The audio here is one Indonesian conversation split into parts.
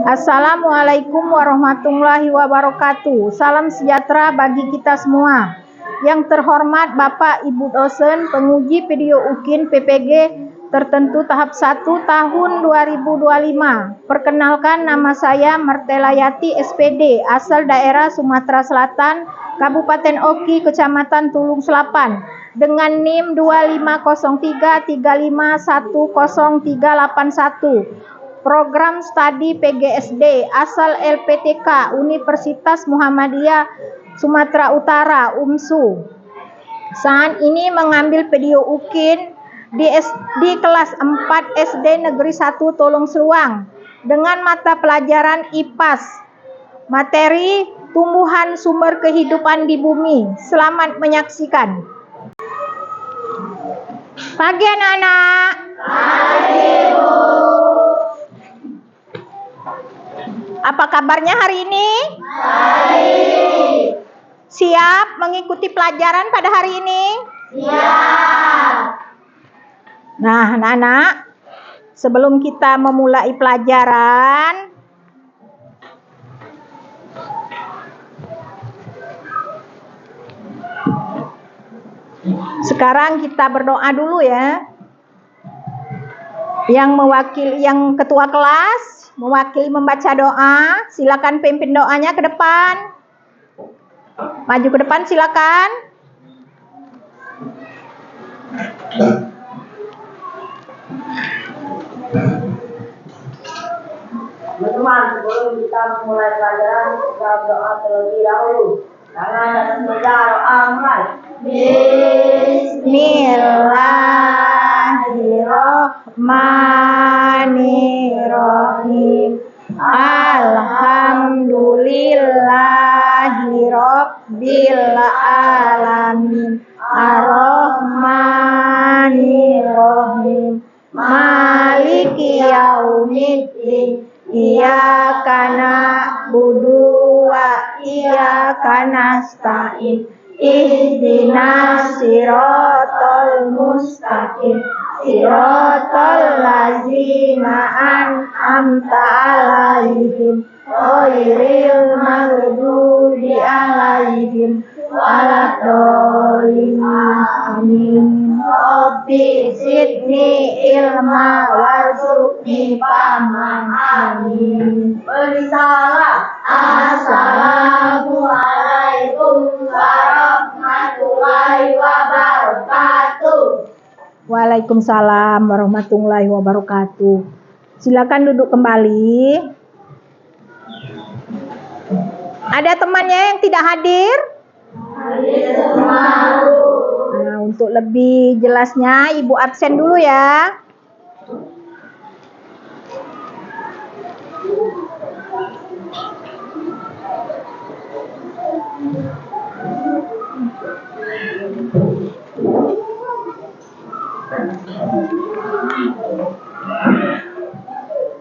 Assalamualaikum warahmatullahi wabarakatuh. Salam sejahtera bagi kita semua. Yang terhormat Bapak Ibu dosen penguji video UKIN PPG tertentu tahap 1 tahun 2025. Perkenalkan, nama saya Martela Yati SPD, asal daerah Sumatera Selatan, Kabupaten Oki, Kecamatan Tulung Selapan, dengan NIM 250335100381. Program studi PGSD, asal LPTK Universitas Muhammadiyah Sumatera Utara UMSU. Saat ini mengambil video UKIN di kelas 4 SD Negeri 1 Tolong Seluang dengan mata pelajaran IPAS, materi tumbuhan sumber kehidupan di bumi. Selamat menyaksikan. Pagi anak-anak. Pagi, Bu. Apa kabarnya hari ini? Baik. Siap mengikuti pelajaran pada hari ini? Siap. Nah, anak-anak, sebelum kita memulai pelajaran, sekarang kita berdoa dulu ya. Yang ketua kelas mewakili membaca doa, silakan pimpin doanya ke depan. Maju ke depan silakan. Teman-teman, sebelum kita memulai pelajaran, kita berdoa terlebih dahulu. Tangan atas meja, doa mulai. Bismillahirrahmanirrahim. Alhamdulillahirabbil alamin. Arrahmanirrahim. Maliki yaumiddin. Iyyaka na'budu wa iyyaka nasta'in. Ihdinas siratal mustaqim. Siratal ladzina an'amta 'alaihim ghairil maghdubi 'alaihim waladdallin. Amin. Rabbi zidni ilma warzuqni fahman. Amin. Bersalah. Assalamualaikum warahmatullahi wabarakatuh. Waalaikumsalam warahmatullahi wabarakatuh. Silakan duduk kembali. Ada temannya yang tidak hadir? Nah, untuk lebih jelasnya Ibu absen dulu ya.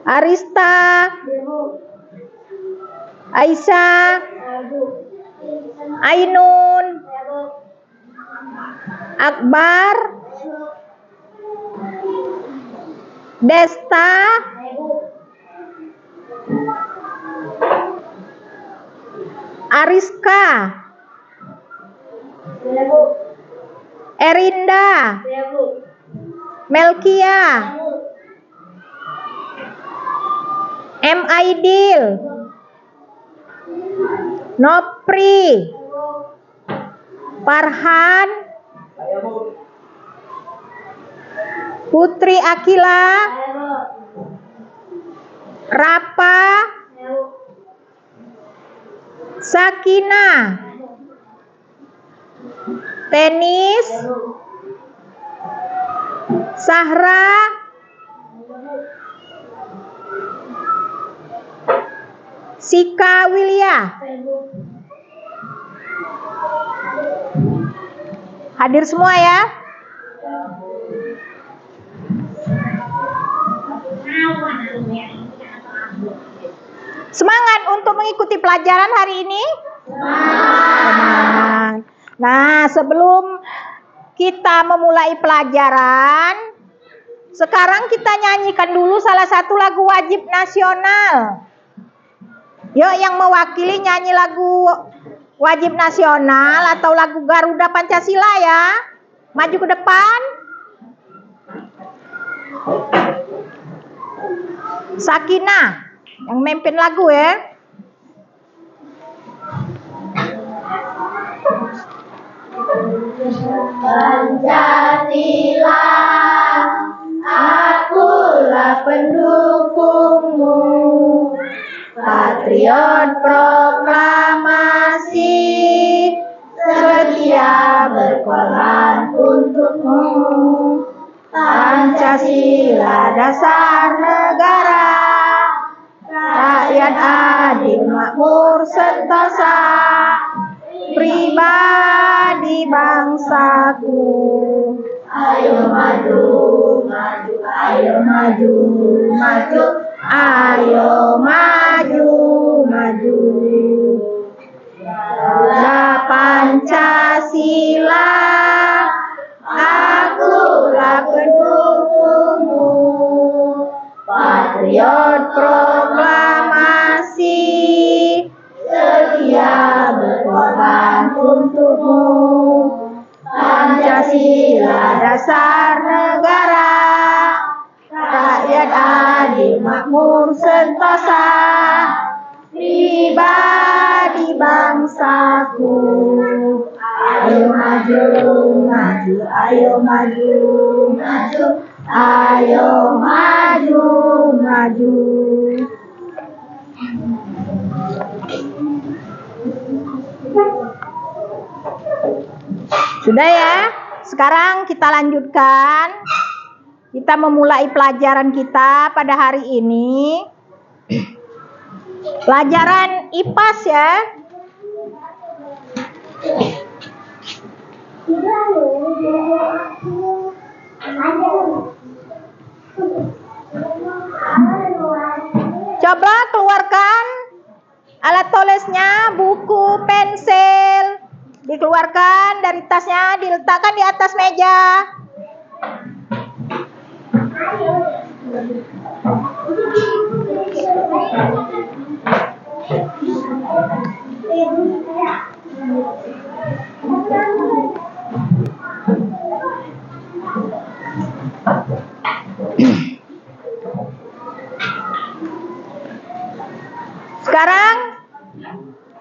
Arista, Aisyah, Ainun, Akbar, Desta, Ariska, Erinda, Melkia, M. Aidil, Nopri, Farhan, Putri Akila, Rapa, Sakina, Tenis, Sahra, Sika Wilya. Hadir semua ya? Semangat untuk mengikuti pelajaran hari ini? Semangat. Nah, sebelum kita memulai pelajaran, sekarang kita nyanyikan dulu salah satu lagu wajib nasional. Yuk yang mewakili nyanyi lagu wajib nasional atau lagu Garuda Pancasila ya. Maju ke depan. Sakinah yang memimpin lagu ya. Pancasila, akulah pendukungmu, patriot proklamasi, setia berkorban untukmu. Pancasila dasar negara, rakyat adil makmur sentosa, pribadi bangsaku. Ayo maju, maju, ayo maju, maju, ayo maju, maju. Garuda Pancasila, akulah pendukungmu, patriot proklamasi, setia berkorban untukmu. Pancasila dasar negara, rakyat adil makmur sentosa, pribadi bangsaku. Ayo maju, maju, ayo maju, maju, ayo maju, maju. Sudah ya, sekarang kita lanjutkan. Kita memulai pelajaran kita pada hari ini. Pelajaran IPAS ya. Coba keluarkan alat tulisnya, buku, pensil. Dikeluarkan dari tasnya, diletakkan di atas meja. Sekarang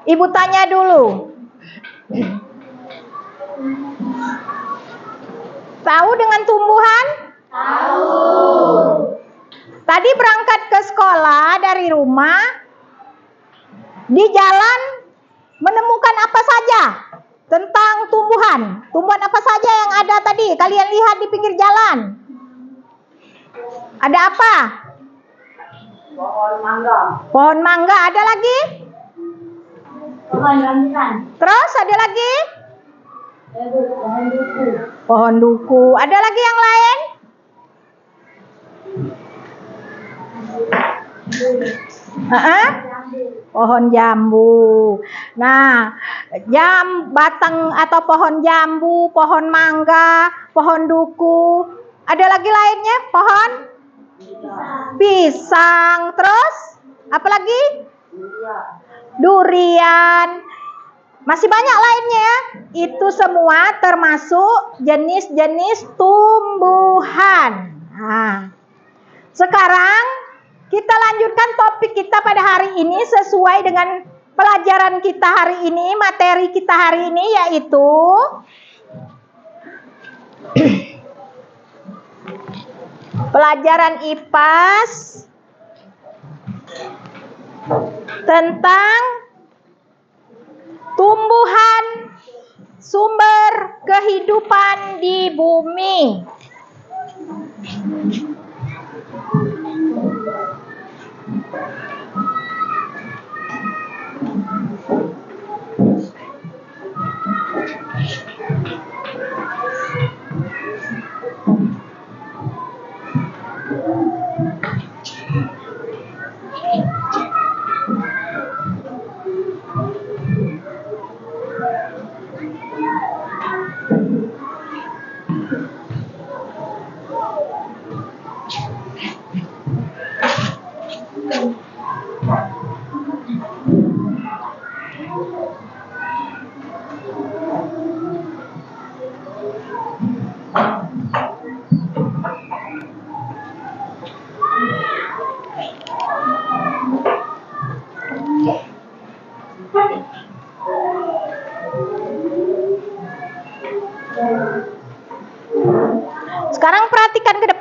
Ibu tanya dulu. Tahu dengan tumbuhan? Tahu. Tadi berangkat ke sekolah dari rumah, di jalan menemukan apa saja tentang tumbuhan? Tumbuhan apa saja yang ada tadi? Kalian lihat di pinggir jalan. Ada apa? Pohon mangga. Pohon mangga. Ada lagi? Pohon rambutan. Terus ada lagi? Pohon duku. Pohon duku. Ada lagi yang lain? Pohon jambu. Nah, batang atau pohon jambu, pohon mangga, pohon duku. Ada lagi lainnya? Pohon pisang. Terus apa lagi? Durian. Masih banyak lainnya ya. Itu semua termasuk jenis-jenis tumbuhan. Nah, sekarang kita lanjutkan topik kita pada hari ini sesuai dengan pelajaran kita hari ini, materi kita hari ini, yaitu pelajaran IPAS tentang tumbuhan sumber kehidupan di bumi.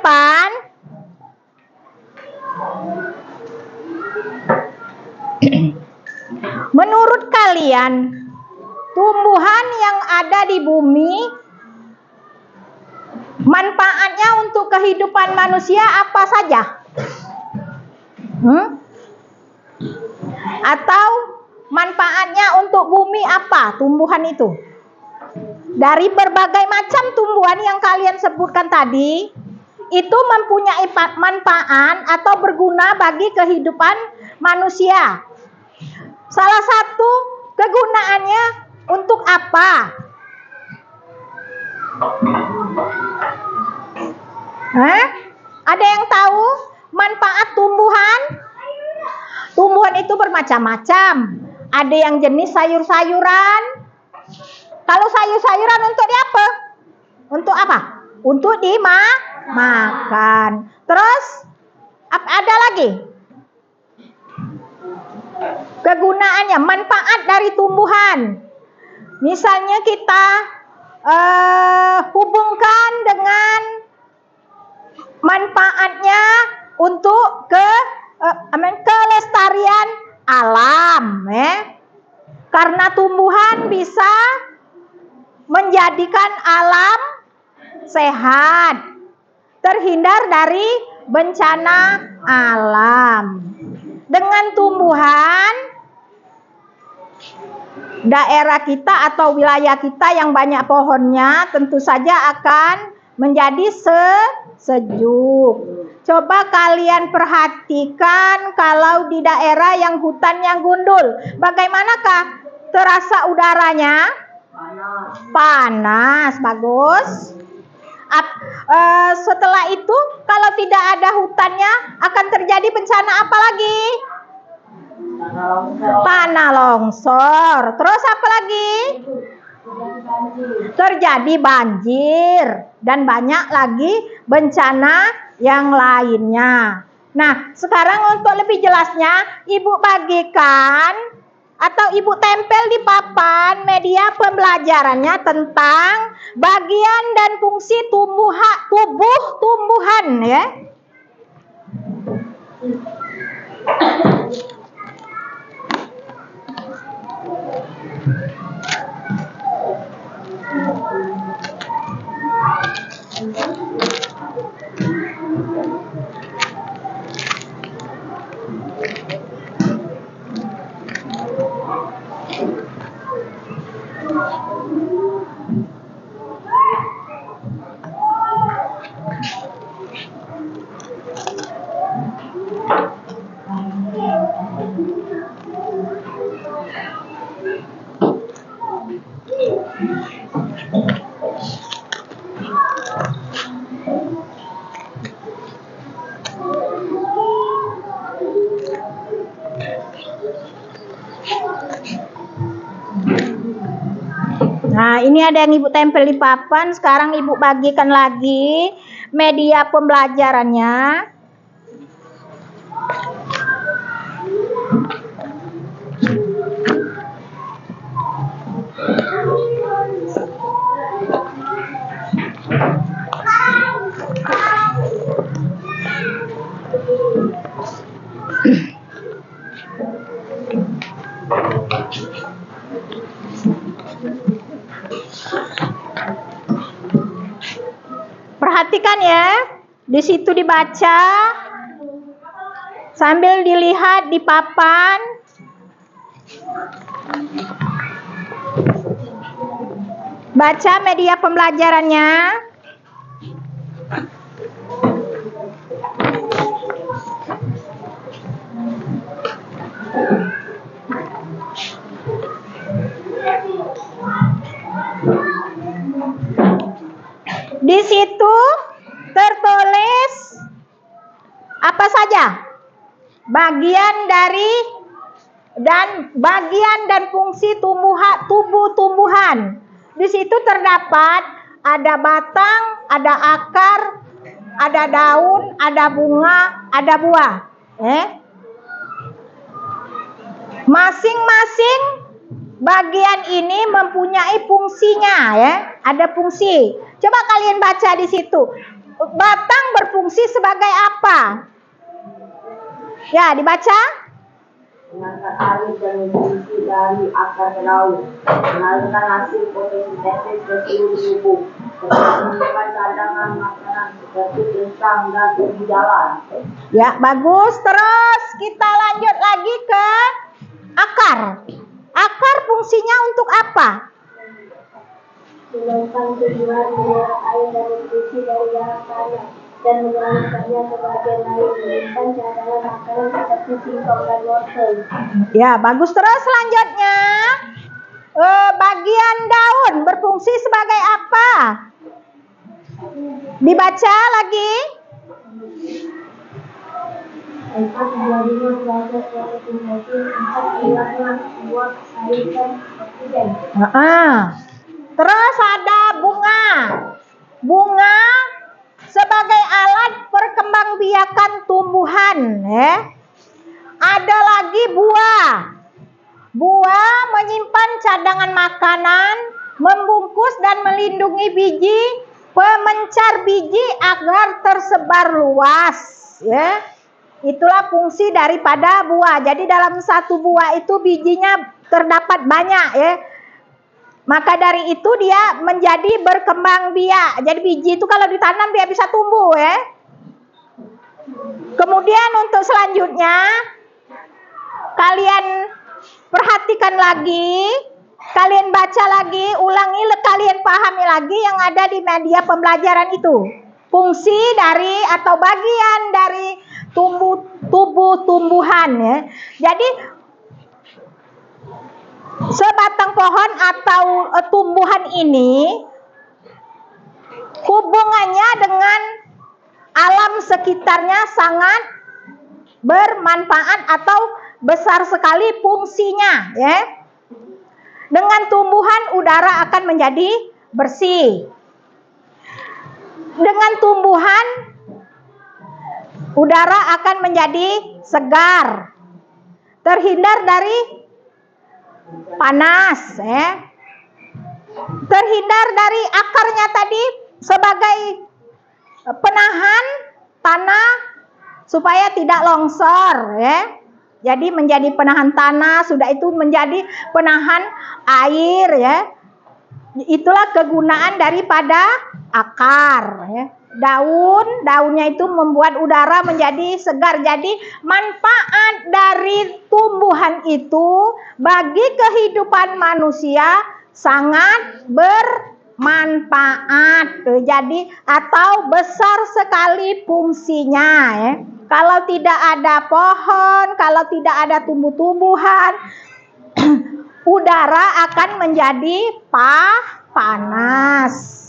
papan, menurut kalian tumbuhan yang ada di bumi manfaatnya untuk kehidupan manusia apa saja? Atau manfaatnya untuk bumi apa tumbuhan itu? Dari berbagai macam tumbuhan yang kalian sebutkan tadi, itu mempunyai manfaat atau berguna bagi kehidupan manusia. Salah satu kegunaannya untuk apa? Ada yang tahu manfaat tumbuhan? Tumbuhan itu bermacam-macam. Ada yang jenis sayur-sayuran. Kalau sayur-sayuran untuk apa? Untuk apa? Untuk dimakan. Terus ada lagi kegunaannya, manfaat dari tumbuhan. Misalnya kita hubungkan dengan manfaatnya untuk kelestarian alam, karena tumbuhan bisa menjadikan alam sehat, terhindar dari bencana alam. Dengan tumbuhan, daerah kita atau wilayah kita yang banyak pohonnya tentu saja akan menjadi sejuk. Coba kalian perhatikan kalau di daerah yang hutannya gundul, bagaimanakah terasa udaranya? Panas, bagus. Setelah itu kalau tidak ada hutannya akan terjadi bencana apa lagi? Tanah longsor. Terus apa lagi? Terjadi banjir dan banyak lagi bencana yang lainnya. Nah, sekarang untuk lebih jelasnya, Ibu bagikan atau Ibu tempel di papan media pembelajarannya tentang bagian dan fungsi tubuh tumbuhan, ya. Nah, ini ada yang Ibu tempel di papan. Sekarang Ibu bagikan lagi media pembelajarannya. Perhatikan ya, di situ dibaca sambil dilihat di papan. Baca media pembelajarannya. Di situ tertulis apa saja bagian dan fungsi tubuh tumbuhan. Di situ terdapat ada batang, ada akar, ada daun, ada bunga, ada buah. Masing-masing bagian ini mempunyai fungsinya, ya. Ada fungsi. Coba kalian baca di situ. batang berfungsi sebagai apa? Ya, dibaca. Mengangkat air dan nutrisi dari akar ke daun, mengalirkan hasil fotosintesis ke seluruh tubuh, serta menyimpan cadangan makanan seperti kentang dan ubi jalan. Ya, bagus. Terus kita lanjut lagi ke akar. Akar fungsinya untuk apa? Menyimpan tujuan menyerap air dan nutrisi dari dalam tanah dan mengalirkannya ke bagian lain, menyimpan cadangan makanan seperti singkong dan wortel. Ya, bagus. Terus selanjutnya bagian daun berfungsi sebagai apa? Dibaca lagi. Empat buahnya belajar fotosintesis, empat buahnya buat sayuran oksigen. Terus ada bunga. Bunga sebagai alat perkembangbiakan tumbuhan. Ada lagi buah. Buah menyimpan cadangan makanan, membungkus dan melindungi biji, pemencar biji agar tersebar luas. Itulah fungsi daripada buah. Jadi dalam satu buah itu bijinya terdapat banyak. Maka dari itu dia menjadi berkembang biak. Jadi biji itu kalau ditanam dia bisa tumbuh. Kemudian untuk selanjutnya kalian perhatikan lagi, kalian baca lagi, ulangi, kalian pahami lagi yang ada di media pembelajaran itu. Fungsi dari atau bagian dari tumbuh-tumbuhan. Jadi sebatang pohon atau tumbuhan ini hubungannya dengan alam sekitarnya sangat bermanfaat atau besar sekali fungsinya. Dengan tumbuhan udara akan menjadi bersih. Dengan tumbuhan udara akan menjadi segar. Terhindar dari panas. Terhindar dari akarnya tadi sebagai penahan tanah supaya tidak longsor. Jadi menjadi penahan tanah, sudah itu menjadi penahan air. Itulah kegunaan daripada akar. Daunnya itu membuat udara menjadi segar. Jadi manfaat dari tumbuhan itu bagi kehidupan manusia sangat bermanfaat. Jadi atau besar sekali fungsinya. Kalau tidak ada pohon, kalau tidak ada tumbuh-tumbuhan, udara akan menjadi panas.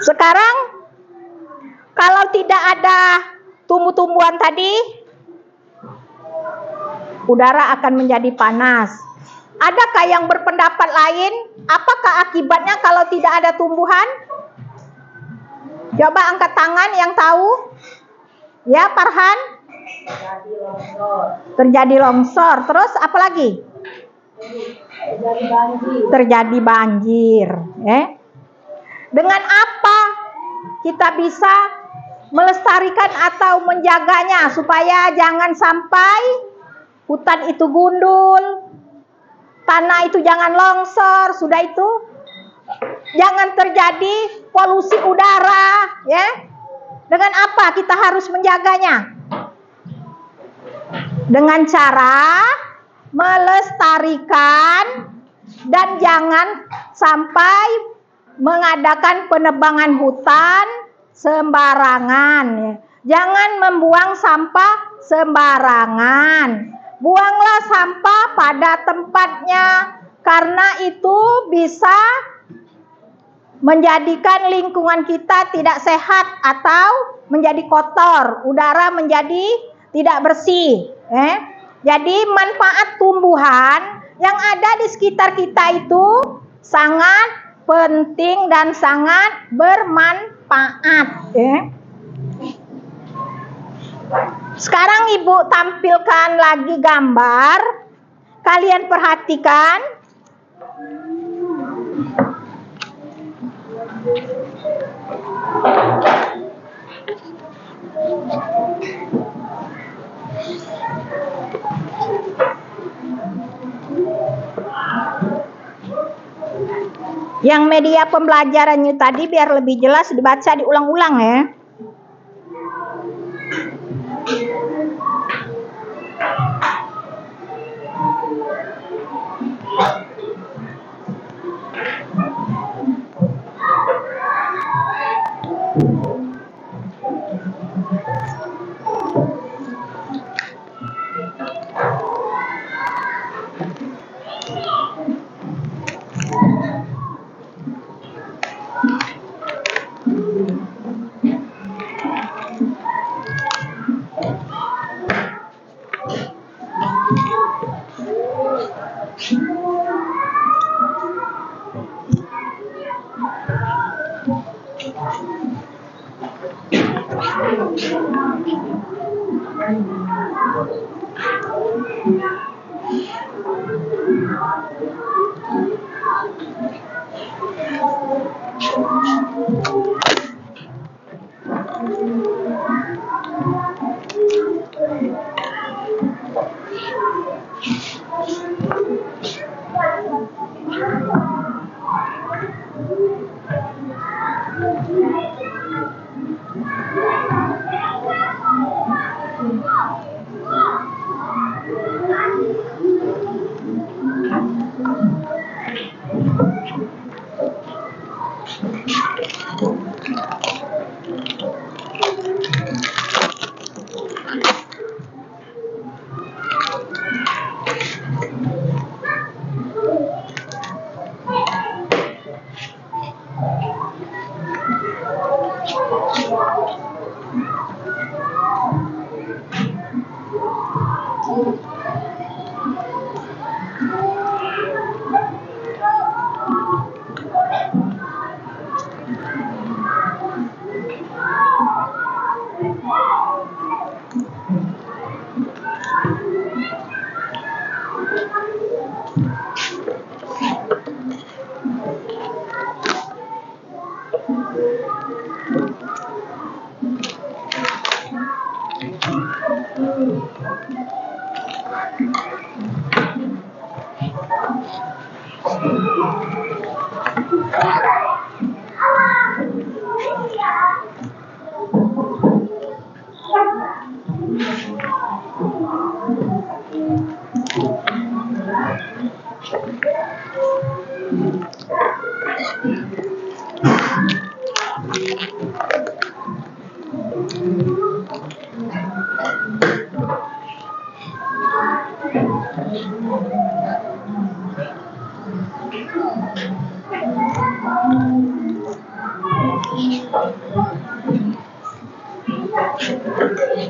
Sekarang kalau tidak ada tumbuh-tumbuhan tadi, udara akan menjadi panas. Adakah yang berpendapat lain? Apakah akibatnya kalau tidak ada tumbuhan? Coba angkat tangan yang tahu. Ya, Farhan? Terjadi longsor. Terus apa lagi? Terjadi banjir. Dengan apa kita bisa melestarikan atau menjaganya supaya jangan sampai hutan itu gundul, tanah itu jangan longsor, sudah itu jangan terjadi polusi udara, Dengan apa kita harus menjaganya? Dengan cara melestarikan dan jangan sampai mengadakan penebangan hutan sembarangan. Jangan membuang sampah sembarangan. Buanglah sampah pada tempatnya, karena itu bisa menjadikan lingkungan kita tidak sehat atau menjadi kotor, udara menjadi tidak bersih. Jadi manfaat tumbuhan yang ada di sekitar kita itu sangat penting dan sangat bermanfaat. Sekarang Ibu tampilkan lagi gambar Kalian perhatikan. Yang media pembelajarannya tadi biar lebih jelas dibaca diulang-ulang ya.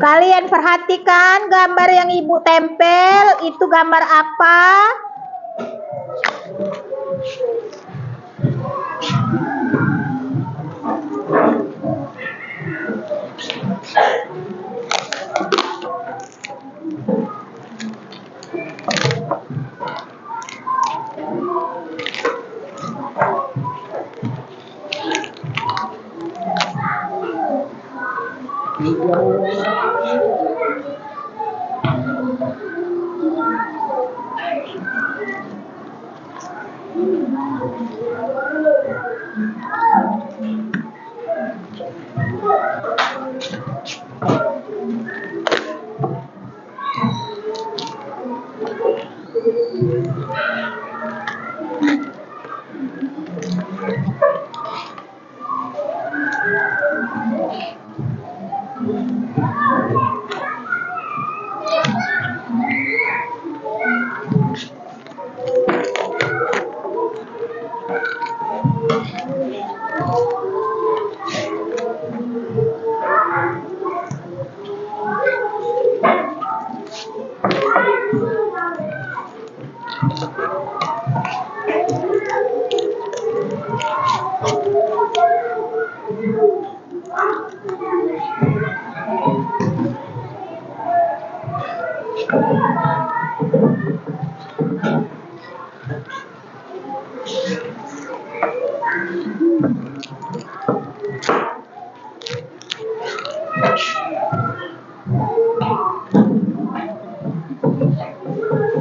Kalian perhatikan gambar yang Ibu tempel, itu gambar apa?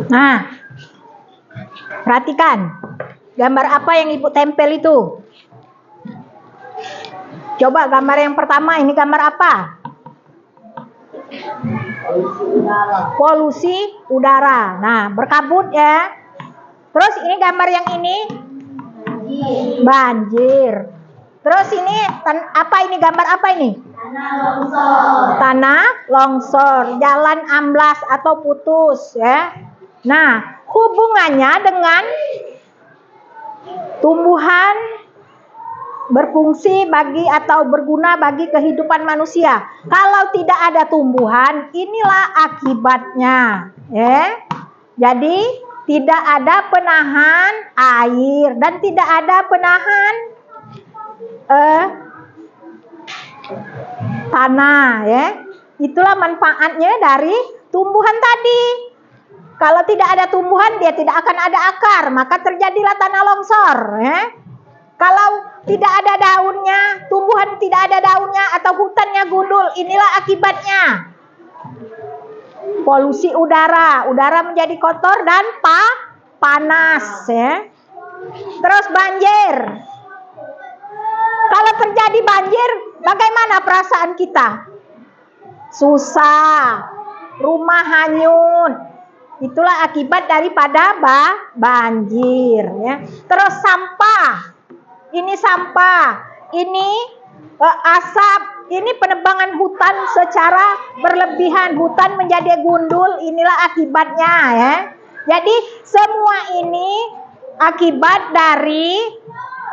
Nah, perhatikan. Gambar apa yang Ibu tempel itu? Coba gambar yang pertama, ini gambar apa? Polusi udara. Nah, berkabut ya. Terus ini gambar yang ini? Banjir. Terus ini apa ini, gambar apa ini? Tanah longsor. Tanah longsor, jalan amblas atau putus ya. Nah, hubungannya dengan tumbuhan berfungsi bagi atau berguna bagi kehidupan manusia. Kalau tidak ada tumbuhan, inilah akibatnya ya. Jadi tidak ada penahan air dan tidak ada penahan tanah ya. Itulah manfaatnya dari tumbuhan tadi. Kalau tidak ada tumbuhan, dia tidak akan ada akar, maka terjadilah tanah longsor ya. Kalau tidak ada daunnya, tumbuhan tidak ada daunnya atau hutannya gundul, inilah akibatnya. Polusi udara, udara menjadi kotor dan panas ya. Terus banjir. Kalau terjadi banjir, bagaimana perasaan kita? Susah, rumah hanyut. Itulah akibat daripada banjir ya. Terus sampah. Ini sampah, ini asap, ini penebangan hutan secara berlebihan, hutan menjadi gundul, inilah akibatnya ya. Jadi semua ini akibat dari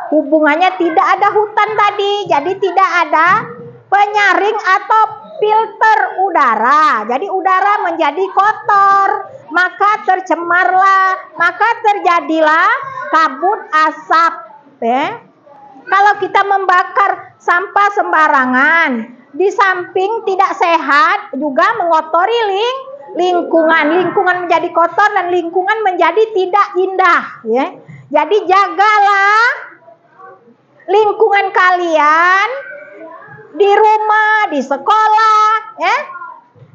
hubungannya tidak ada hutan tadi, jadi tidak ada penyaring atau filter udara. Jadi udara menjadi kotor, maka tercemarlah, maka terjadilah kabut asap ya. Kalau kita membakar sampah sembarangan, di samping tidak sehat, juga mengotori lingkungan. Lingkungan menjadi kotor dan lingkungan menjadi tidak indah ya. Jadi jagalah lingkungan kalian di rumah, di sekolah ya.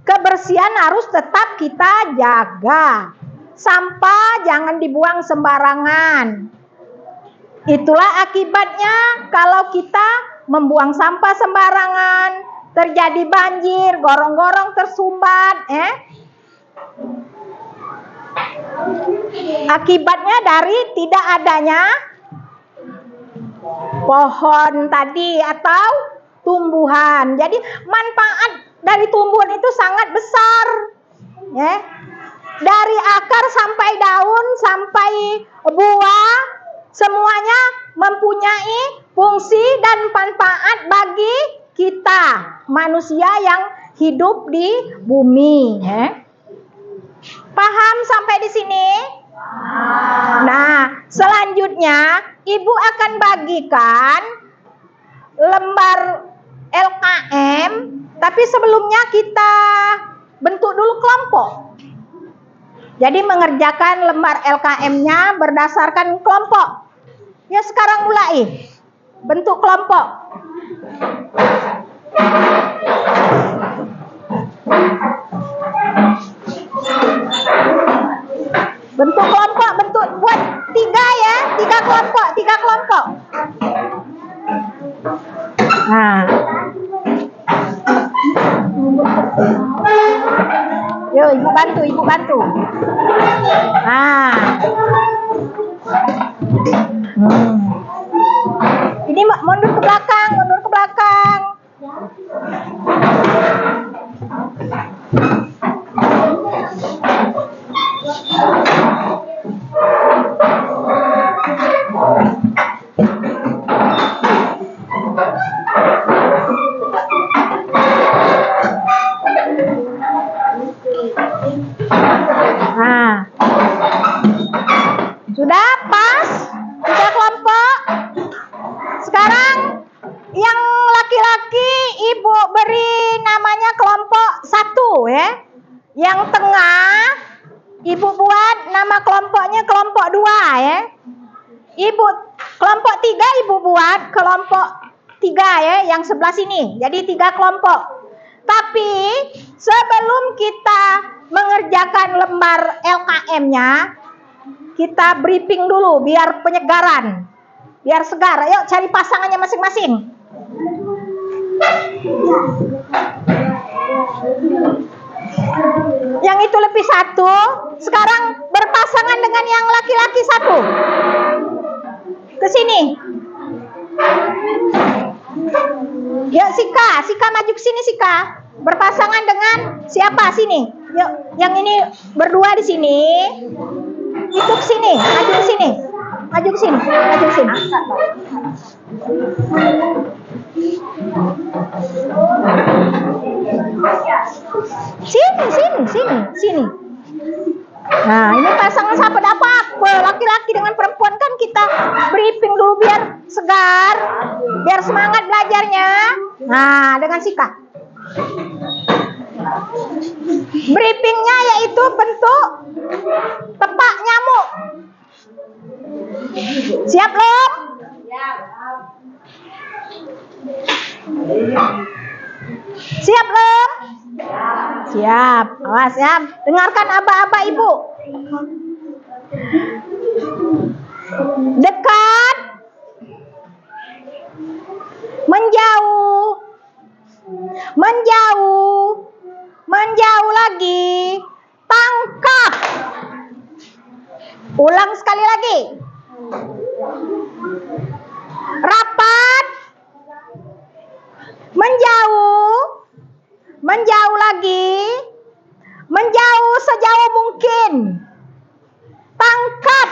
Kebersihan harus tetap kita jaga. Sampah jangan dibuang sembarangan. Itulah akibatnya kalau kita membuang sampah sembarangan, terjadi banjir, gorong-gorong tersumbat Akibatnya dari tidak adanya pohon tadi atau tumbuhan. Jadi manfaat dari tumbuhan itu sangat besar ya. Dari akar sampai daun sampai buah, semuanya mempunyai fungsi dan manfaat bagi kita manusia yang hidup di bumi ya. Paham sampai di sini? Nah, selanjutnya Ibu akan bagikan lembar LKM, tapi sebelumnya kita bentuk dulu kelompok. Jadi mengerjakan lembar LKM-nya berdasarkan kelompok. Ya, sekarang mulai bentuk kelompok. Bentuk kelompok, bentuk buat 3 ya, 3 kelompok. Nah, yuk ibu bantu. Nah, ini mundur ke belakang. Nah, sudah pas 3 kelompok. Sekarang yang laki-laki Ibu beri namanya kelompok 1 ya. Yang tengah Ibu buat nama kelompoknya kelompok 2 ya. Ibu kelompok 3 Ibu buat kelompok 3 ya, yang sebelah sini. Jadi 3 kelompok. Tapi sebelum kita mengerjakan lembar LKM-nya, kita briefing dulu biar penyegaran, biar segar. Ayo cari pasangannya masing-masing. Yang itu lebih satu, sekarang berpasangan dengan yang laki-laki satu. Ke sini. Yuk Sika maju ke sini Sika. Berpasangan dengan siapa sini? Yuk, yang ini berdua di sini. Itu ke sini, maju ke sini. Maju ke sini, maju ke sini. Sini. Nah, ini pasangan siapa dapat? Laki-laki dengan perempuan kan kita briefing dulu biar segar, biar semangat belajarnya. Nah, dengan Sika. Briefingnya yaitu bentuk tepak nyamuk. Siap belum? Siap belum? Siap. Awas ya. Dengarkan aba-aba ibu. Dekat. Menjauh. Menjauh lagi. Tangkap. Ulang sekali lagi. Rapat. Menjauh lagi. Menjauh sejauh mungkin. Tangkap.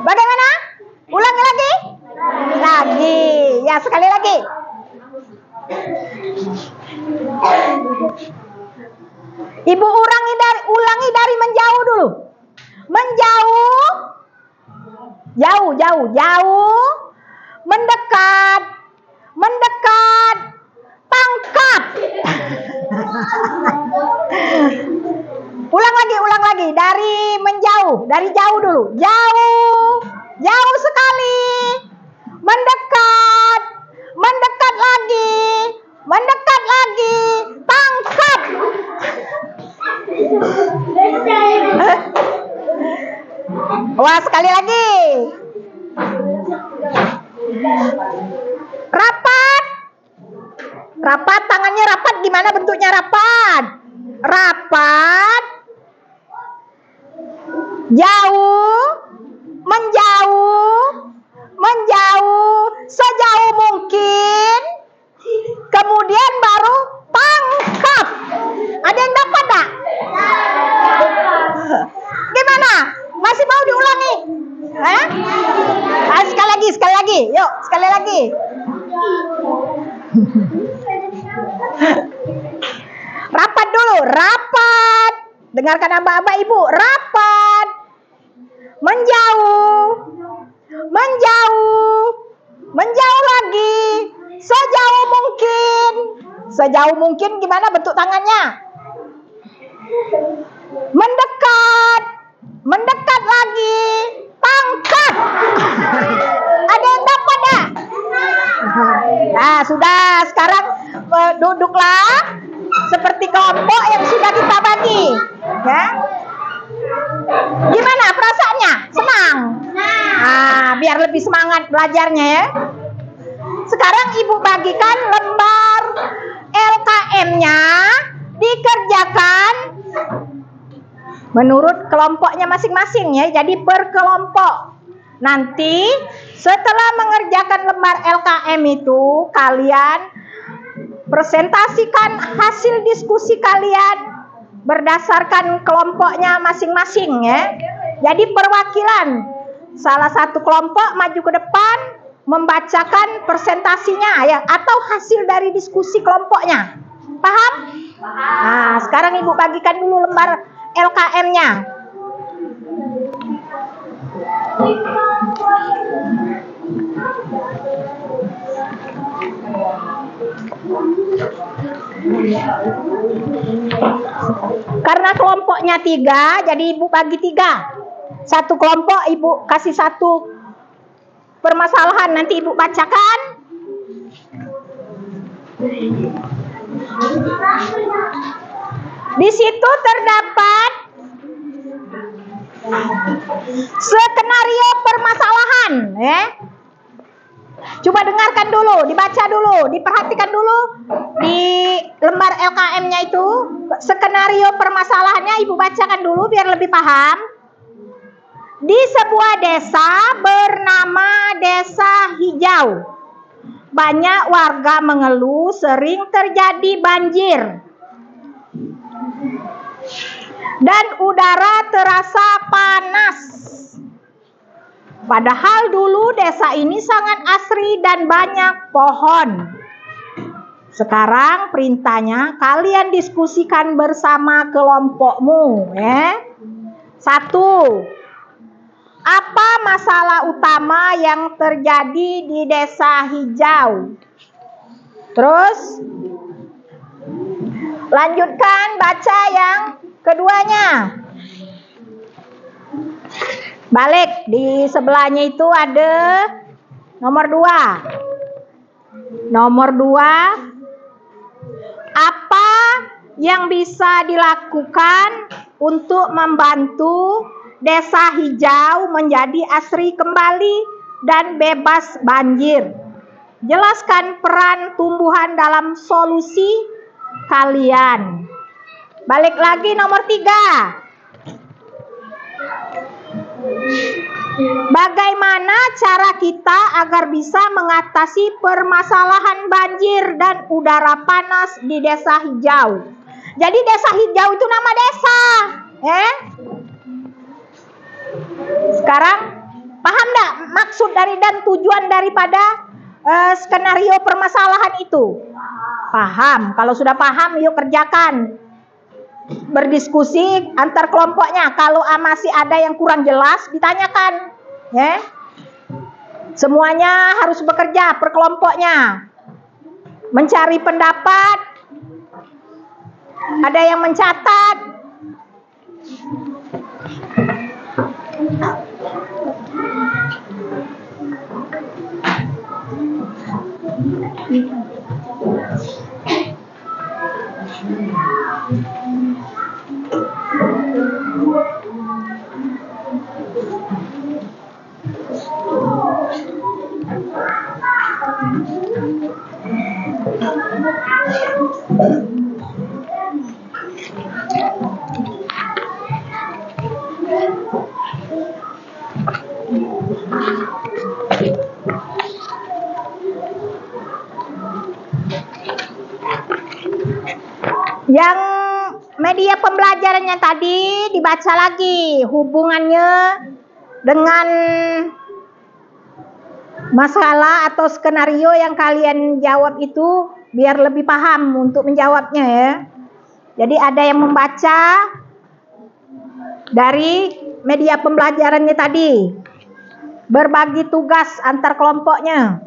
Bagaimana? Ulangi lagi. Ya, sekali lagi. Ibu ulangi dari menjauh dulu. Menjauh. Jauh. Mendekat. Tangkap. Ulang lagi. Dari menjauh. Dari jauh dulu. Jauh sekali. Mendekat lagi. Tangkap. Wah, sekali lagi. Rapat, tangannya rapat. Gimana bentuknya rapat? Rapat. Jauh. Menjauh sejauh mungkin. Kemudian baru tangkap. Ada yang dapat tak? Gimana? Masih mau diulangi? Sekali lagi. Yuk, sekali lagi. Rapat dulu. Dengarkan aba-aba ibu. Rapat. Menjauh lagi. Sejauh mungkin gimana bentuk tangannya? Mendekat lagi. Tangkap. Ada yang dapat tak? Nah, sudah. Sekarang duduklah seperti kelompok yang sudah kita bagi. Ya. Gimana perasaannya? Senang? Biar lebih semangat belajarnya ya. Sekarang ibu bagikan lembar LKM-nya dikerjakan menurut kelompoknya masing-masing ya. Jadi per kelompok. Nanti setelah mengerjakan lembar LKM itu kalian presentasikan hasil diskusi kalian berdasarkan kelompoknya masing-masing ya. Jadi perwakilan salah satu kelompok maju ke depan membacakan presentasinya ya atau hasil dari diskusi kelompoknya. Paham? Nah, sekarang ibu bagikan dulu lembar LKM-nya. Karena kelompoknya 3, jadi ibu bagi 3. Satu kelompok ibu kasih satu permasalahan, nanti ibu bacakan. Di situ terdapat skenario permasalahan, ya. Coba dengarkan dulu, dibaca dulu, diperhatikan dulu di lembar LKM-nya itu skenario permasalahannya Ibu bacakan dulu biar lebih paham. Di sebuah desa bernama Desa Hijau, banyak warga mengeluh sering terjadi banjir dan udara terasa panas. Padahal dulu desa ini sangat asri dan banyak pohon. Sekarang perintahnya kalian diskusikan bersama kelompokmu, ya. 1. Apa masalah utama yang terjadi di Desa Hijau? Terus lanjutkan baca yang keduanya. Balik, di sebelahnya itu ada nomor 2. Nomor 2, apa yang bisa dilakukan untuk membantu Desa Hijau menjadi asri kembali dan bebas banjir? Jelaskan peran tumbuhan dalam solusi kalian. Balik lagi nomor 3. Bagaimana cara kita agar bisa mengatasi permasalahan banjir dan udara panas di Desa Hijau? Jadi Desa Hijau itu nama desa, Sekarang paham enggak maksud dari dan tujuan daripada skenario permasalahan itu? Paham. Kalau sudah paham, yuk kerjakan. Berdiskusi antar kelompoknya. Kalau masih ada yang kurang jelas, ditanyakan, ya. Semuanya harus bekerja per kelompoknya, mencari pendapat. Ada yang mencatat. Yang media pembelajarannya tadi dibaca lagi hubungannya dengan masalah atau skenario yang kalian jawab itu biar lebih paham untuk menjawabnya, ya. Jadi ada yang membaca dari media pembelajarannya tadi, berbagi tugas antar kelompoknya.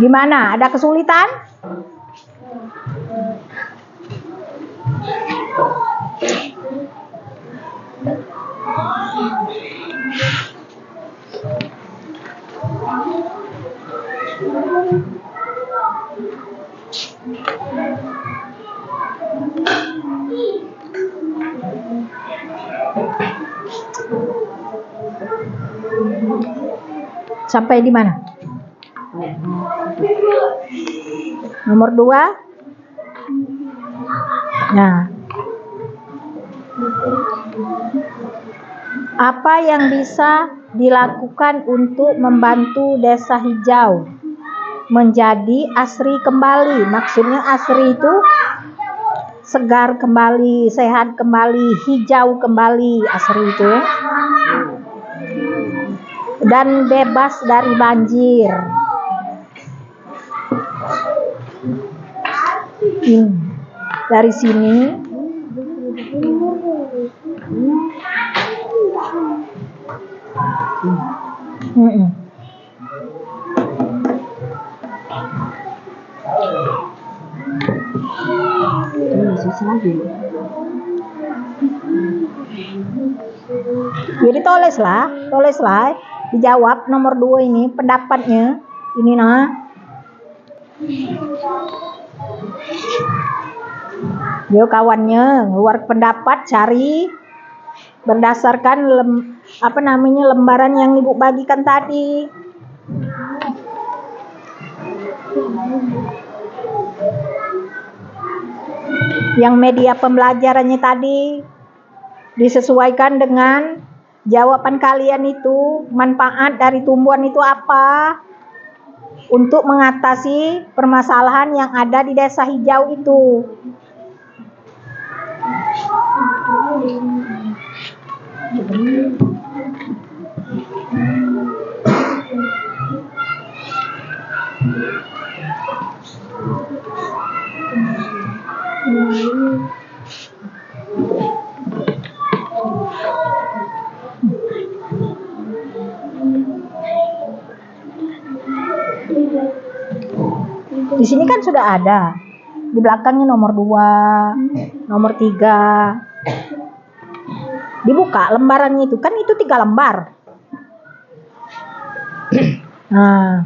Gimana? Ada kesulitan? Sampai di mana? Nomor 2. Nah, apa yang bisa dilakukan untuk membantu desa hijau menjadi asri kembali? Maksudnya asri itu segar kembali, sehat kembali, hijau kembali, asri itu, dan bebas dari banjir. Dari sini jadi toleslah dijawab nomor 2 ini pendapatnya ini nah. Yo kawannya ngeluar pendapat, cari berdasarkan lembaran yang ibu bagikan tadi. Yang media pembelajarannya tadi disesuaikan dengan jawaban kalian itu. Manfaat dari tumbuhan itu apa untuk mengatasi permasalahan yang ada di desa hijau itu. Di sini kan sudah ada. Di belakangnya nomor 2, nomor 3. Dibuka lembarannya itu, kan itu 3 lembar. Nah.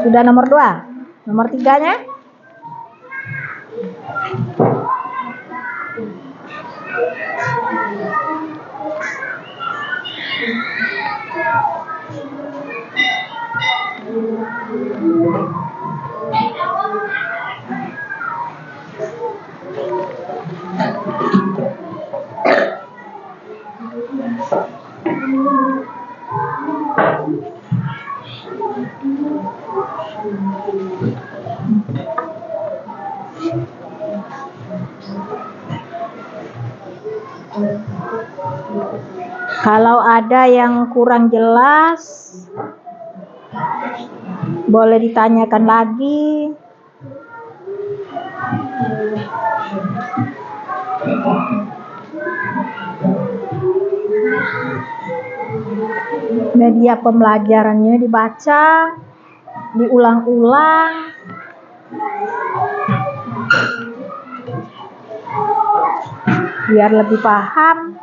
Sudah nomor 2. Nomor 3-nya? Kalau ada yang kurang jelas, boleh ditanyakan lagi. Media pembelajarannya dibaca, diulang-ulang. Biar lebih paham.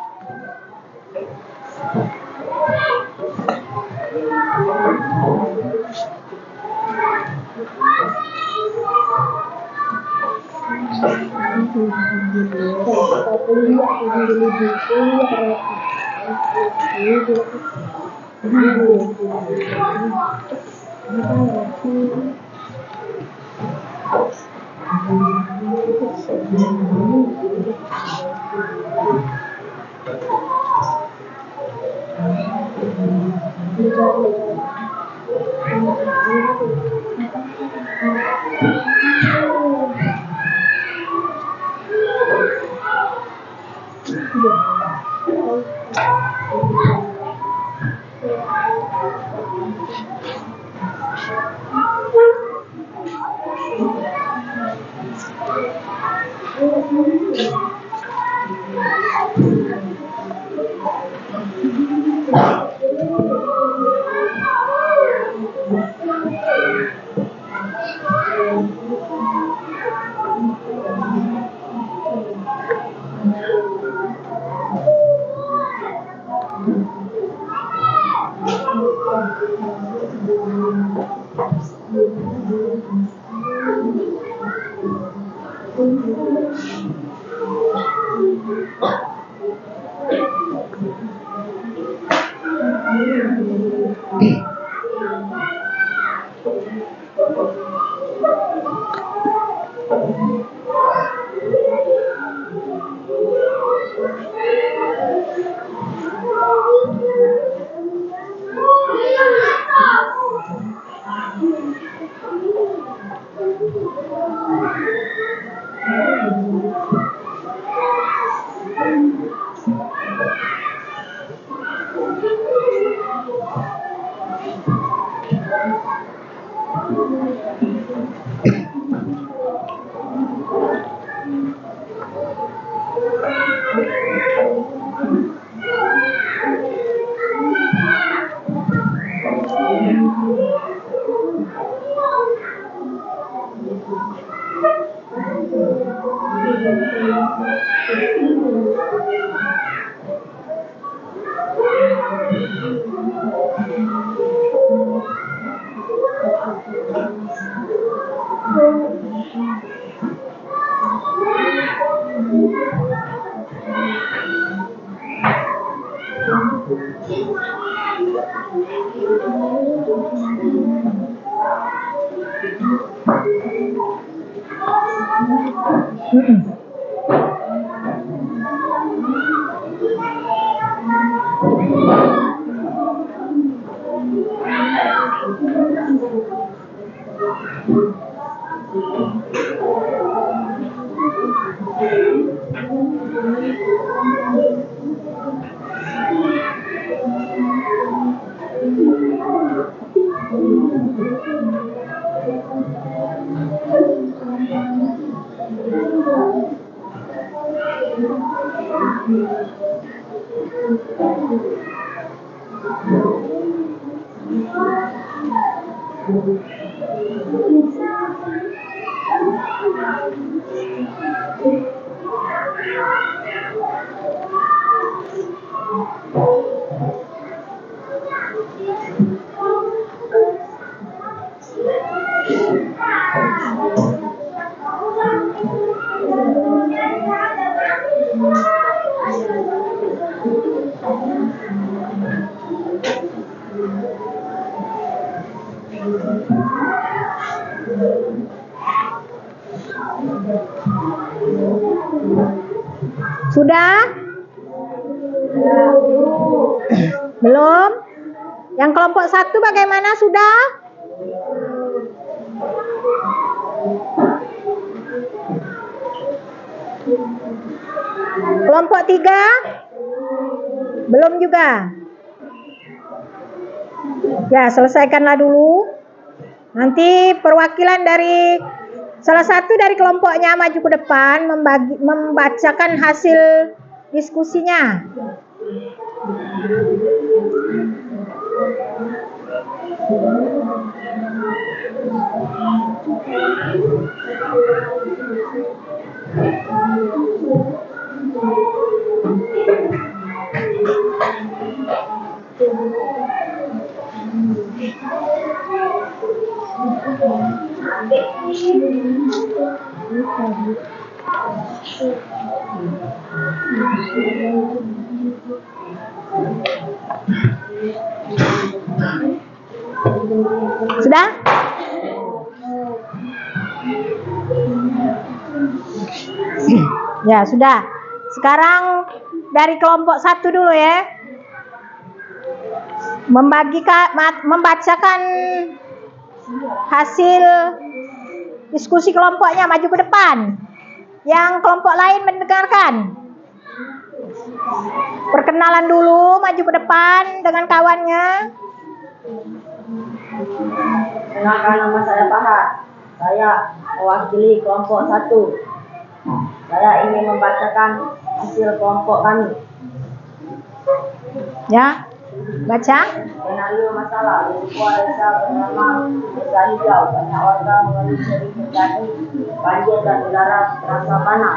Sudah? Belum? Yang kelompok 1 bagaimana? Sudah? Kelompok 3? Belum juga? Ya, selesaikanlah dulu. Nanti perwakilan dari salah satu dari kelompoknya maju ke depan membacakan hasil diskusinya. Sudah? Ya, sudah. Sekarang dari kelompok 1 dulu ya. Membacakan hasil diskusi kelompoknya, maju ke depan. Yang kelompok lain mendengarkan. Perkenalan dulu, maju ke depan dengan kawannya. Kenalkan, nama saya Pahat. Saya mewakili kelompok 1. Saya ingin membacakan hasil kelompok kami. Ya, baca. Skenario masalah di sebuah desa bernama Desa Hijau. Banyak warga mengeluh sering terjadi banjir dan udara terasa panas.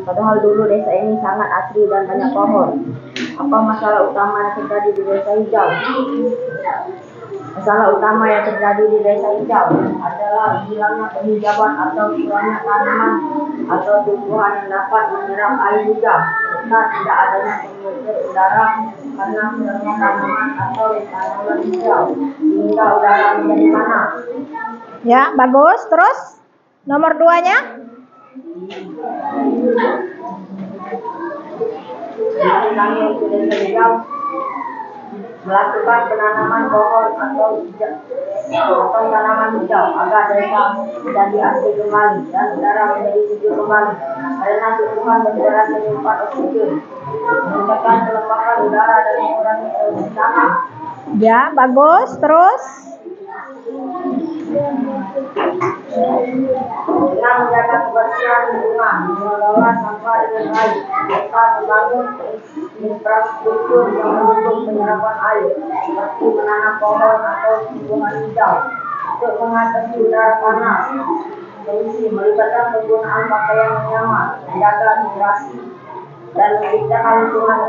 Padahal dulu desa ini sangat asri dan banyak pohon. Apa masalah utama yang terjadi di Desa Hijau? Masalah utama yang terjadi di Desa Hijau adalah hilangnya penghijauan atau kurangnya tanaman atau tumbuhan yang dapat menyerap air hujan, serta tidak adanya pengusir udara karena kurangnya tanaman atau tanaman hijau sehingga udara menjadi panas. Ya, bagus. Terus nomor 2-nya? Kami untuk Desa Hijau melakukan penanaman pohon atau tanaman hijau agar desa menjadi asri kembali dan udara menjadi sejuk kembali karena tumbuhan bergerak menyimpan oksigen, meningkatkan kelembapan udara dan mengurangi erupsi tanah. Ya, bagus. Terus dengan menjaga kebersihan lingkungan, mengelola sampah dengan baik, serta membangun infrastruktur yang mendukung penyerapan air, seperti menanam pohon atau tumbuhan hijau untuk mengatasi udara panas. fungsi melibatkan penggunaan pakaian yang nyaman, menjaga hidrasi, dan menciptakan lingkungan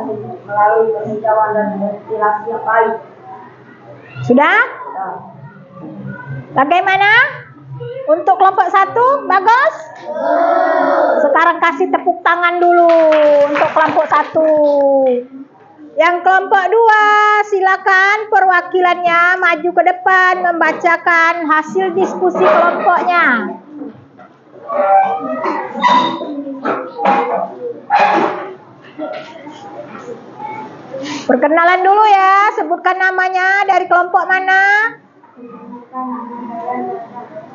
melalui penghijauan dan ventilasi yang baik. Sudah? Bagaimana? Untuk kelompok 1, bagus? Sekarang kasih tepuk tangan dulu untuk kelompok 1. Yang kelompok 2, silakan perwakilannya maju ke depan membacakan hasil diskusi kelompoknya. Perkenalan dulu ya, sebutkan namanya, dari kelompok mana?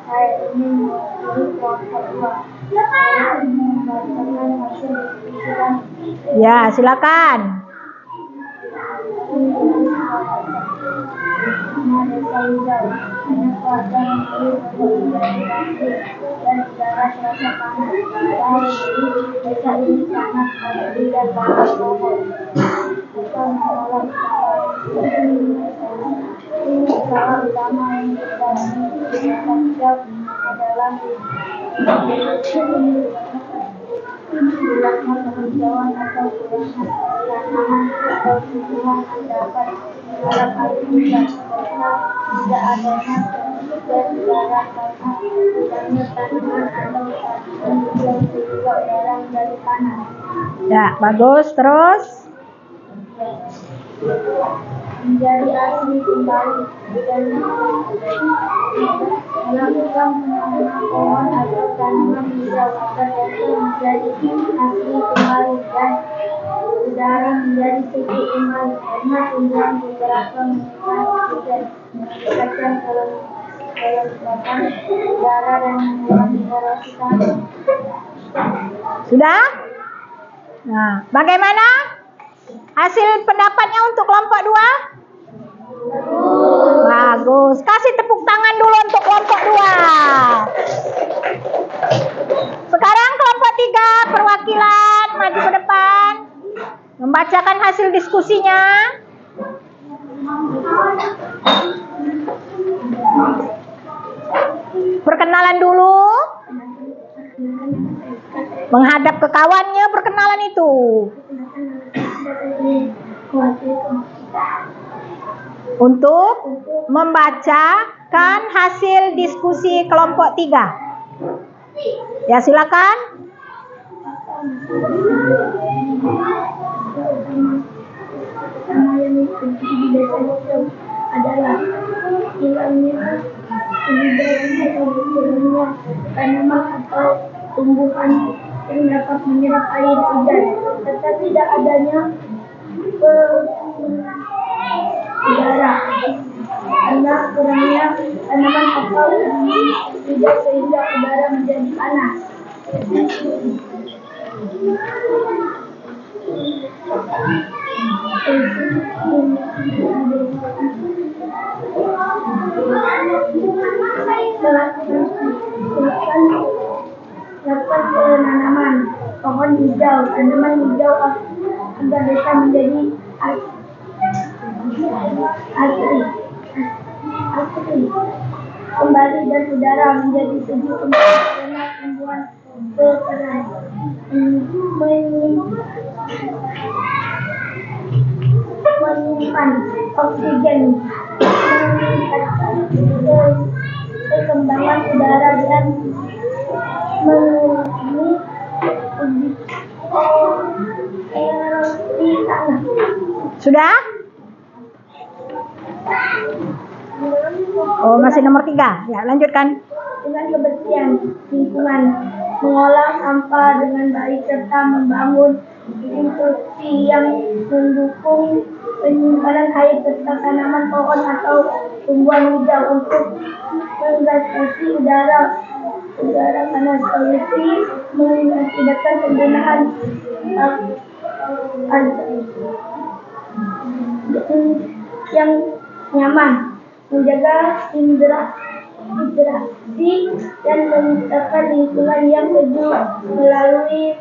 Saya ingin mewakili kelompok 2. Saya ingin membacakan hasil diskusi kami. Ya, silakan. Desa hijau, banyak warga memilih untuk bermigrasi dan udara terasa panas. Dari dulu, desa ini sangat sepi dan banyak pohon. Kita menolak usaha utama yang didampingi desa hijau adalah jelasnya penghijauan atau kurangnya tanaman atau tumbuhan yang dapat dalam air hujan serta tidak adanya dan udara karena kurangnya tanaman atau tumbuhan sehingga udara menjadi panas. Ya, bagus. Terus? Menjadi asli kembali dan melakukan menanam pohon atau tanaman hijau agar desa menjadi asli kembali dan udara menjadi sejuk kembali karena tumbuhan beberapa mengurangi hujan, meningkatkan kelembapan udara dan mengurangi erosi tanah. Sudah? Nah, bagaimana hasil pendapatnya untuk kelompok 2? Bagus. Kasih tepuk tangan dulu untuk kelompok 2. Sekarang kelompok 3, perwakilan maju ke depan membacakan hasil diskusinya. Perkenalan dulu. Menghadap ke kawannya, perkenalan itu. Untuk membacakan hasil diskusi kelompok 3. Ya, silakan. Pertama yang terjadi di desa itu adalah hilangnya kebudayaan atau kurangnya tanaman atau tumbuhan yang dapat menyerap air hujan, serta tidak adanya udara karena kurangnya tanaman atau tidak sehingga udara menjadi panas. Melakukan penanaman pohon hijau, tanaman hijau agar desa menjadi asri kembali dan udara menjadi sejuk kembali karena tumbuhan berperan menyimpan oksigen, meningkatkan perkembangan udara dan mengurangi erosi tanah. Sudah? Oh, masih nomor 3. Ya, lanjutkan. Dengan kebersihan lingkungan, mengolah sampah dengan baik serta membangun institusi yang mendukung penyimpanan air serta tanaman pohon atau tumbuhan hijau untuk mengatasi udara panas. Solusi mengakibatkan penggunaan yang nyaman, menjaga hidrasi dan menciptakan lingkungan yang sejuk melalui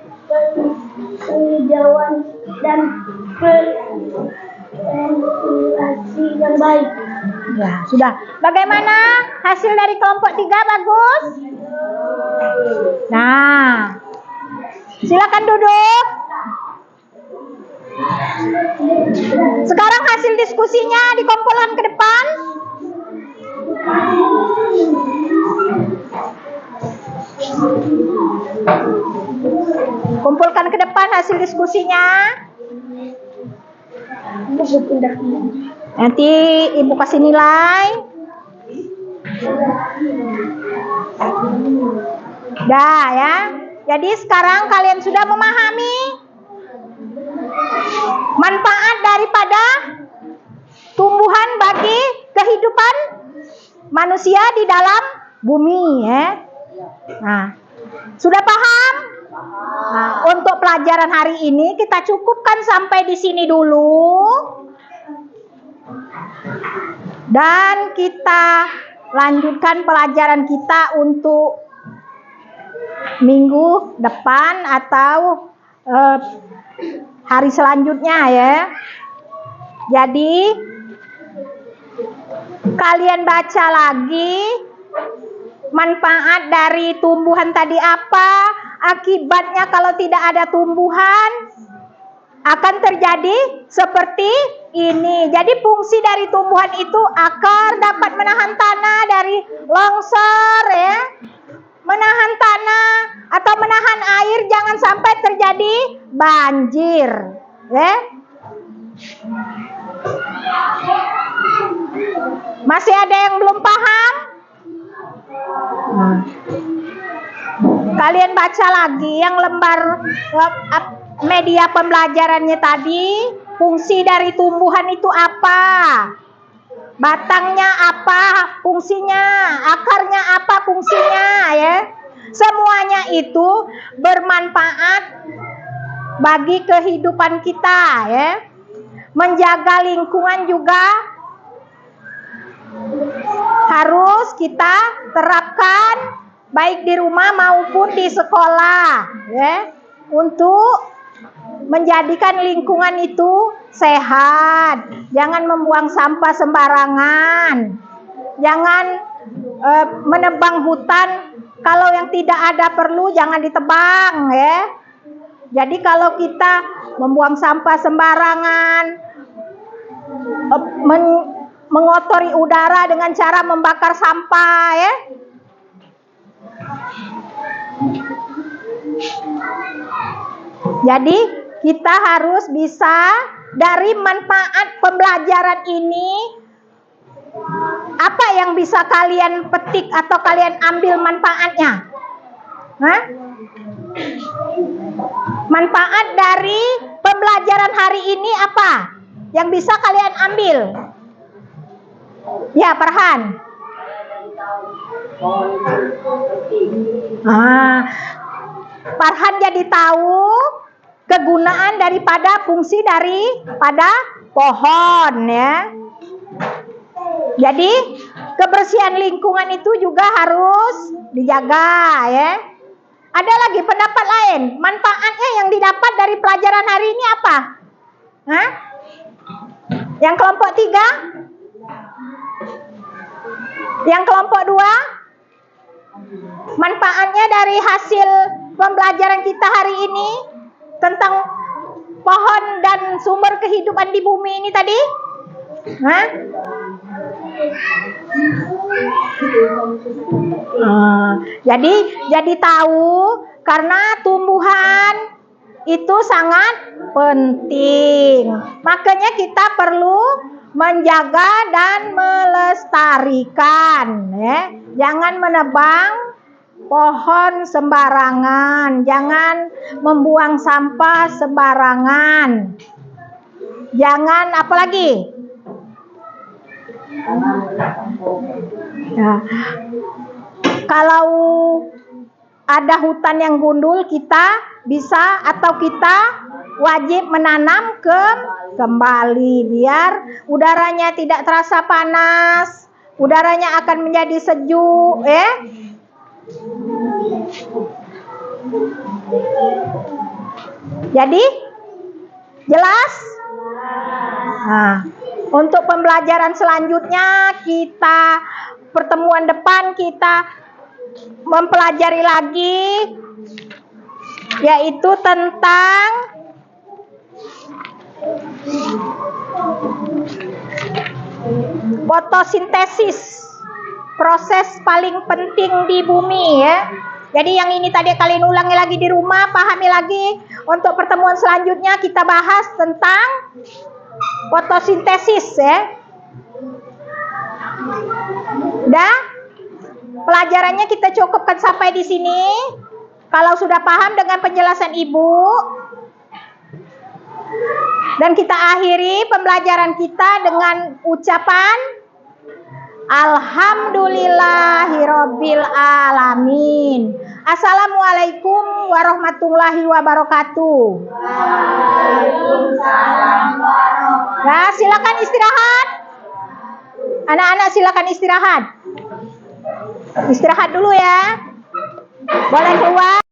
penghijauan dan ventilasi yang baik. Ya, sudah. Bagaimana hasil dari kelompok 3? Bagus? Nah, silakan duduk. Sekarang hasil diskusinya dikumpulkan ke depan. Kumpulkan ke depan hasil diskusinya. Nanti ibu kasih nilai. Dah ya. Jadi sekarang kalian sudah memahami manfaat daripada tumbuhan bagi kehidupan manusia di dalam bumi ya. Nah, sudah paham? Nah, untuk pelajaran hari ini kita cukupkan sampai di sini dulu. Dan kita lanjutkan pelajaran kita untuk minggu depan atau hari selanjutnya ya. Jadi kalian baca lagi manfaat dari tumbuhan tadi apa, akibatnya kalau tidak ada tumbuhan akan terjadi seperti ini. Jadi fungsi dari tumbuhan itu akar dapat menahan tanah dari longsor ya. Menahan tanah atau menahan air jangan sampai terjadi banjir ya. Masih ada yang belum paham? Kalian baca lagi yang lembar media pembelajarannya tadi. Fungsi dari tumbuhan itu apa? Batangnya apa fungsinya? Akarnya apa fungsinya ya? Semuanya itu bermanfaat bagi kehidupan kita ya. Menjaga lingkungan juga harus kita terapkan baik di rumah maupun di sekolah ya, untuk menjadikan lingkungan itu sehat. Jangan membuang sampah sembarangan, jangan menebang hutan kalau yang tidak ada perlu jangan ditebang ya. Jadi kalau kita membuang sampah sembarangan, mengotori udara dengan cara membakar sampah ya. Jadi kita harus bisa dari manfaat pembelajaran ini, apa yang bisa kalian petik atau kalian ambil manfaatnya? Hah? Manfaat dari pembelajaran hari ini apa yang bisa kalian ambil? Ya, Farhan. Farhan jadi tahu kegunaan daripada fungsi daripada pohon ya. Jadi kebersihan lingkungan itu juga harus dijaga ya. Ada lagi pendapat lain, manfaatnya yang didapat dari pelajaran hari ini apa? Hah? Yang kelompok 3? Yang kelompok 2? Manfaatnya dari hasil pembelajaran kita hari ini tentang pohon dan sumber kehidupan di bumi ini tadi? Hah? Jadi tahu karena tumbuhan itu sangat penting. Makanya kita perlu menjaga dan melestarikan ya. Jangan menebang pohon sembarangan, jangan membuang sampah sembarangan. Jangan apa lagi? Ya. Kalau ada hutan yang gundul, kita bisa atau kita wajib menanam kembali biar udaranya tidak terasa panas, udaranya akan menjadi sejuk ya. Jadi jelas? Nah, untuk pembelajaran selanjutnya pertemuan depan kita mempelajari lagi, yaitu tentang fotosintesis, proses paling penting di bumi ya. Jadi yang ini tadi kalian ulangi lagi di rumah, pahami lagi. Untuk pertemuan selanjutnya kita bahas tentang fotosintesis ya. Dah, pelajarannya kita cukupkan sampai di sini. Kalau sudah paham dengan penjelasan Ibu, dan kita akhiri pembelajaran kita dengan ucapan Alhamdulillahirabbil alamin. Assalamualaikum warahmatullahi wabarakatuh. Waalaikumsalam warahmatullahi. Nah, silakan istirahat. Anak-anak silakan istirahat. Istirahat dulu ya. Boleh keluar.